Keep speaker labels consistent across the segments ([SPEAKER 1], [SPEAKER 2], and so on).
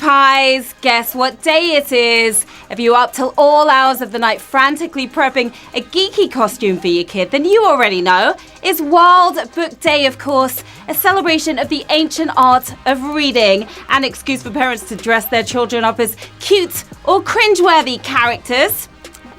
[SPEAKER 1] Pies, guess what day it is? If you're up till all hours of the night frantically prepping a geeky costume for your kid, then you already know. It's World Book Day, of course, a celebration of the ancient art of reading, an excuse for parents to dress their children up as cute or cringeworthy characters.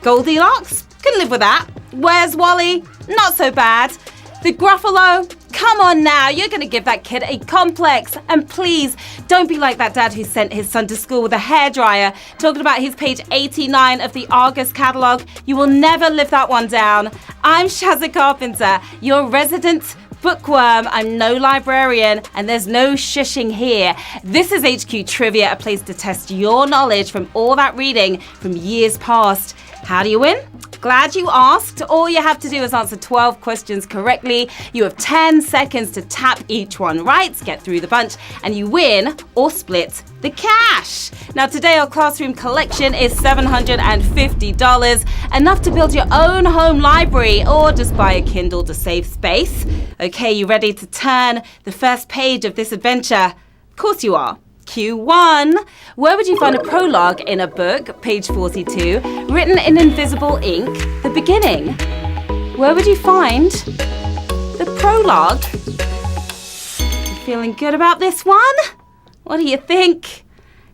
[SPEAKER 1] Goldilocks? Can live with that. Where's Wally? Not so bad. The Gruffalo? Come on now, you're going to give that kid a complex. And please, don't be like that dad who sent his son to school with a hairdryer, talking about his page 89 of the Argus catalogue. You will never live that one down. I'm Sharon Carpenter, your resident bookworm. I'm no librarian, and there's no shushing here. This is HQ Trivia, a place to test your knowledge from all that reading from years past. How do you win? Glad you asked. All you have to do is answer 12 questions correctly. You have 10 seconds to tap each one right, get through the bunch, and you win or split the cash. Now today our classroom collection is $750, enough to build your own home library or just buy a Kindle to save space. Okay, you ready to turn the first page of this adventure? Of course you are. Q1. Where would you find a prologue in a book, page 42, written in invisible ink, the beginning? Where would you find the prologue? You feeling good about this one? What do you think?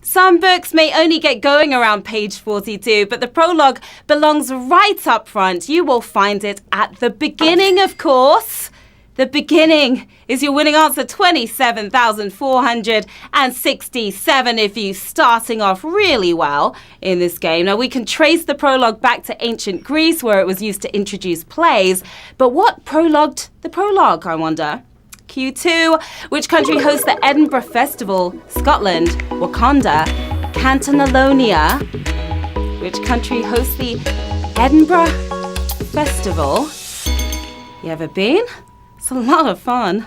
[SPEAKER 1] Some books may only get going around page 42, but the prologue belongs right up front. You will find it at the beginning, of course. The beginning is your winning answer, 27,467 if you're starting off really well in this game. Now, we can trace the prologue back to ancient Greece, where it was used to introduce plays. But what prologued the prologue, I wonder? Q2, which country hosts the Edinburgh Festival? Scotland, Wakanda, Catalonia. Which country hosts the Edinburgh Festival? You ever been? It's a lot of fun.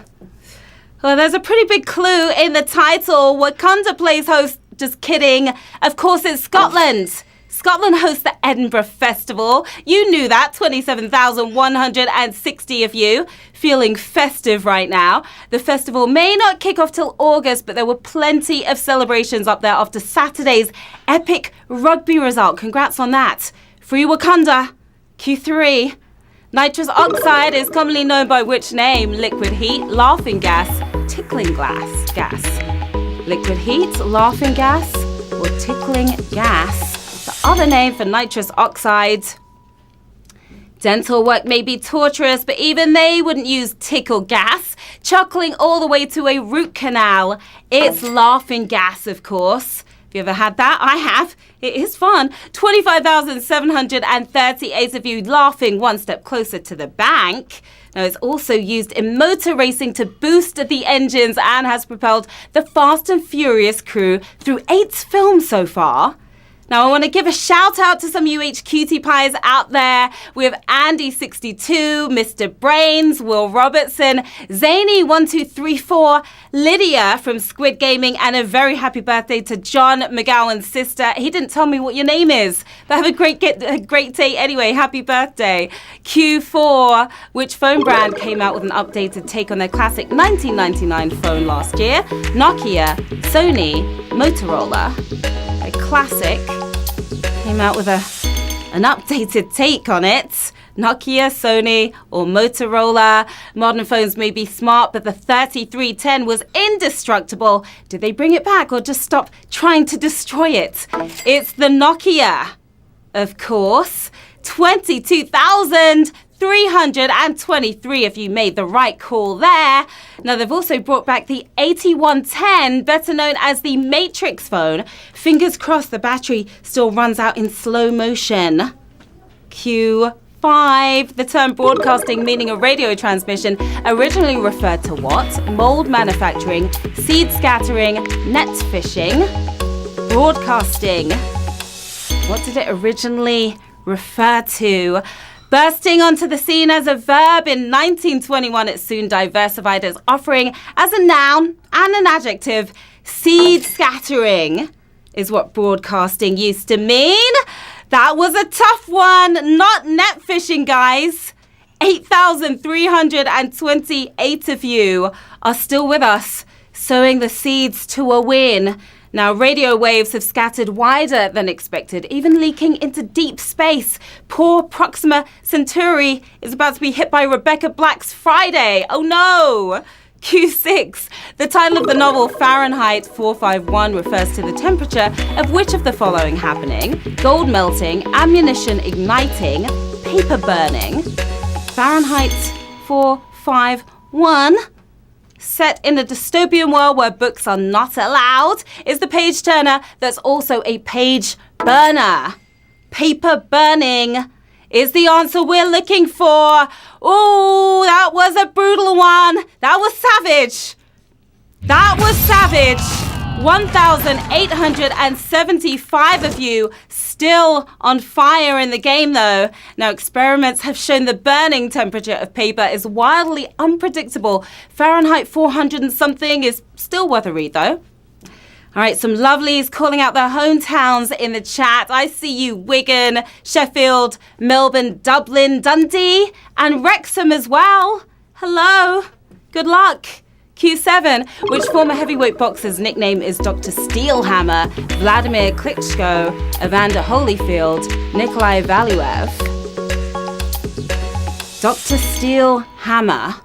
[SPEAKER 1] Well, there's a pretty big clue in the title. Wakanda plays host. Just kidding. Of course, it's Scotland. Scotland hosts the Edinburgh Festival. You knew that. 27,160 of you feeling festive right now. The festival may not kick off till August, but there were plenty of celebrations up there after Saturday's epic rugby result. Congrats on that. Free Wakanda. Q3. Nitrous oxide is commonly known by which name? Liquid heat, laughing gas, tickling gas. Liquid heat, laughing gas, or tickling gas. The other name for nitrous oxide. Dental work may be torturous, but even they wouldn't use tickle gas. Chuckling all the way to a root canal. It's laughing gas, of course. You ever had that? I have. It is fun. 25,738 of you laughing one step closer to the bank. Now, it's also used in motor racing to boost the engines and has propelled the Fast and Furious crew through 8 films so far. Now, I want to give a shout out to some UH cutie pies out there. We have Andy62, Mr. Brains, Will Robertson, Zany1234, Lydia from Squid Gaming, and a very happy birthday to John McGowan's sister. He didn't tell me what your name is, but have a great day anyway. Happy birthday. Q4, which phone brand came out with an updated take on their classic 1999 phone last year? Nokia, Sony, Motorola. A classic came out with an updated take on it. Nokia, Sony, or Motorola. Modern phones may be smart, but the 3310 was indestructible. Did they bring it back or just stop trying to destroy it? It's the Nokia, of course. 22,323 if you made the right call there. Now, they've also brought back the 8110, better known as the Matrix phone. Fingers crossed the battery still runs out in slow motion. Q5, the term broadcasting, meaning a radio transmission, originally referred to what? Mold manufacturing, seed scattering, net fishing, broadcasting. What did it originally refer to? Bursting onto the scene as a verb in 1921, it soon diversified as offering as a noun and an adjective. Seed scattering is what broadcasting used to mean. That was a tough one. Not net fishing, guys. 8,328 of you are still with us, sowing the seeds to a win. Now, radio waves have scattered wider than expected, even leaking into deep space. Poor Proxima Centauri is about to be hit by Rebecca Black's Friday. Oh no! Q6. The title of the novel, Fahrenheit 451, refers to the temperature of which of the following happening? Gold melting, ammunition igniting, paper burning. Fahrenheit 451. Set in a dystopian world where books are not allowed, is the page turner that's also a page burner. Paper burning is the answer we're looking for. Oh, that was a brutal one. That was savage. That was savage. 1,875 of you still on fire in the game, though. Now, experiments have shown the burning temperature of paper is wildly unpredictable. Fahrenheit 400 and something is still worth a read, though. All right, some lovelies calling out their hometowns in the chat. I see you, Wigan, Sheffield, Melbourne, Dublin, Dundee, and Wrexham as well. Hello. Good luck. Q7, which former heavyweight boxer's nickname is Dr. Steelhammer, Vladimir Klitschko, Evander Holyfield, Nikolai Valuev. Dr. Steelhammer,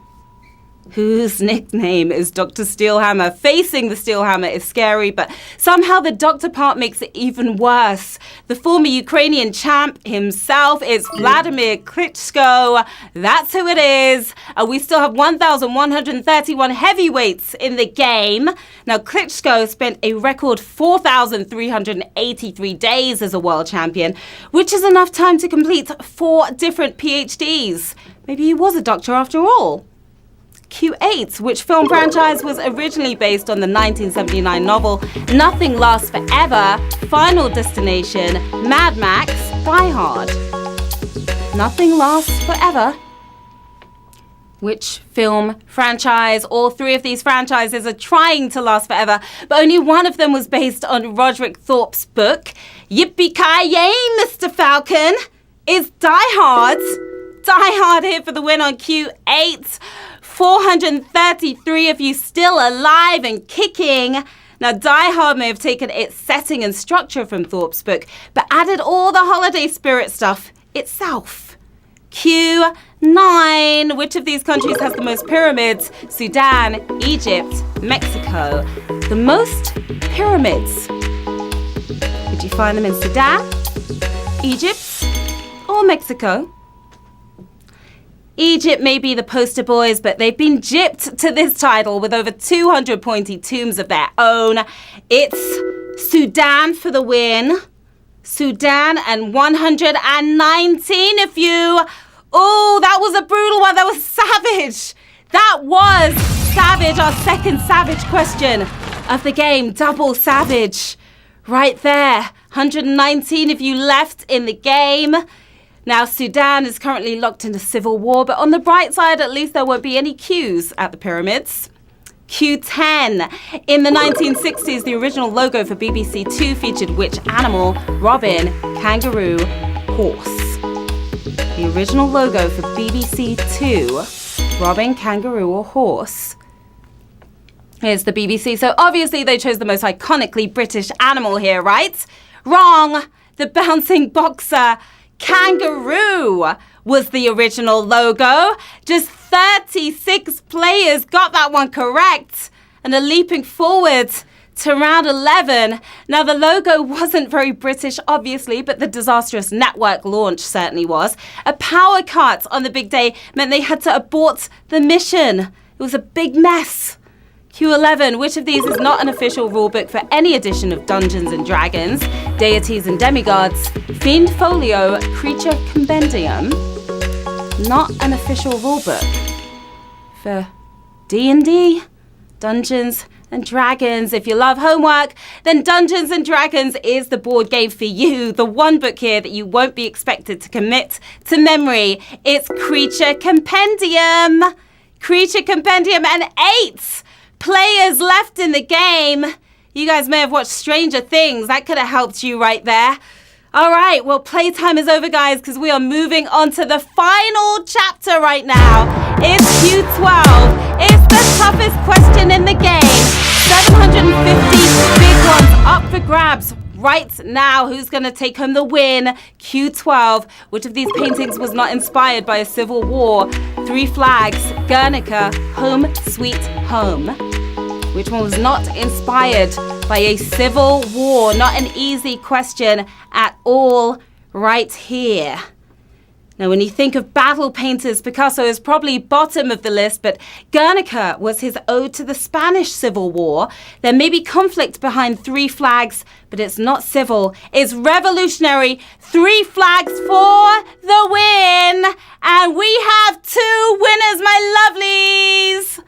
[SPEAKER 1] whose nickname is Dr. Steelhammer. Facing the Steelhammer is scary, but somehow the doctor part makes it even worse. The former Ukrainian champ himself is Vladimir Klitschko. That's who it is. We still have 1,131 heavyweights in the game. Now, Klitschko spent a record 4,383 days as a world champion, which is enough time to complete 4 different PhDs. Maybe he was a doctor after all. Q8, which film franchise was originally based on the 1979 novel Nothing Lasts Forever, Final Destination, Mad Max, Die Hard. Nothing Lasts Forever. Which film franchise? All 3 of these franchises are trying to last forever, but only one of them was based on Roderick Thorpe's book. Yippee-ki-yay, Mr. Falcon! Is Die Hard. Die Hard here for the win on Q8. 433 of you still alive and kicking. Now, Die Hard may have taken its setting and structure from Thorpe's book, but added all the holiday spirit stuff itself. Q9. Which of these countries has the most pyramids? Sudan, Egypt, Mexico. The most pyramids. Would you find them in Sudan, Egypt, or Mexico? Egypt may be the poster boys, but they've been gypped to this title with over 200 pointy tombs of their own. It's Sudan for the win. Sudan and 119 of you. Oh, that was a brutal one. That was savage. That was savage. Our second savage question of the game. Double savage. Right there. 119 of you left in the game. Now, Sudan is currently locked into civil war, but on the bright side, at least there won't be any queues at the pyramids. Q10. In the 1960s, the original logo for BBC Two featured which animal? Robin, kangaroo, horse. The original logo for BBC Two, Robin, kangaroo, or horse. Here's the BBC. So obviously they chose the most iconically British animal here, right? Wrong. The bouncing boxer. Kangaroo was the original logo. Just 36 players got that one correct and are leaping forward to round 11. Now, the logo wasn't very British, obviously, but the disastrous network launch certainly was. A power cut on the big day meant they had to abort the mission. It was a big mess. Q11, which of these is not an official rulebook for any edition of Dungeons & Dragons? Deities and Demigods, Fiend Folio, Creature Compendium. Not an official rulebook for D&D, Dungeons & Dragons. If you love homework, then Dungeons & Dragons is the board game for you. The one book here that you won't be expected to commit to memory. It's Creature Compendium. Creature Compendium and 8 players left in the game. You guys may have watched Stranger Things. That could have helped you right there. All right, well, playtime is over, guys, because we are moving on to the final chapter right now. It's Q12. It's the toughest question in the game. 750 big one's up for grabs right now. Who's going to take home the win? Q12. Which of these paintings was not inspired by a civil war? Three Flags, Guernica, Home Sweet Home. Which one was not inspired by a civil war? Not an easy question at all right here. Now, when you think of battle painters, Picasso is probably bottom of the list, but Guernica was his ode to the Spanish Civil War. There may be conflict behind Three Flags, but it's not civil. It's revolutionary. Three Flags for the win. And we have 2 winners, my lovelies.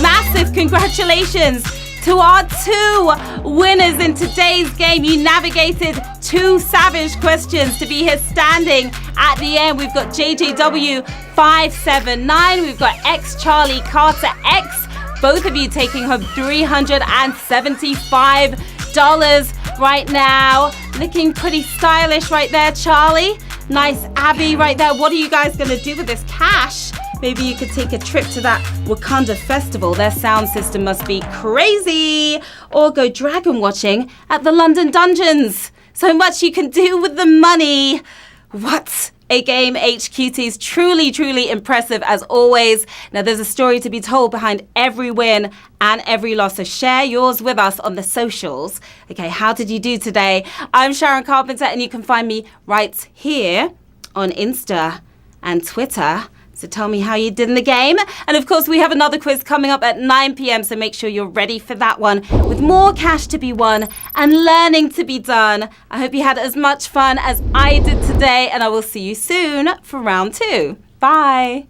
[SPEAKER 1] Massive congratulations to our 2 winners in today's game. You navigated 2 savage questions to be here standing at the end. We've got JJW579. We've got X Charlie Carter X. Both of you taking home $375 right now. Looking pretty stylish right there, Charlie. Nice Abby right there. What are you guys going to do with this cash? Maybe you could take a trip to that Wakanda festival. Their sound system must be crazy. Or go dragon watching at the London Dungeons. So much you can do with the money. What a game, HQTs. Truly impressive as always. Now, there's a story to be told behind every win and every loss. So share yours with us on the socials. Okay, how did you do today? I'm Sharon Carpenter, and you can find me right here on Insta and Twitter. So tell me how you did in the game. And of course, we have another quiz coming up at 9 p.m. So make sure you're ready for that one with more cash to be won and learning to be done. I hope you had as much fun as I did today. And I will see you soon for round 2. Bye.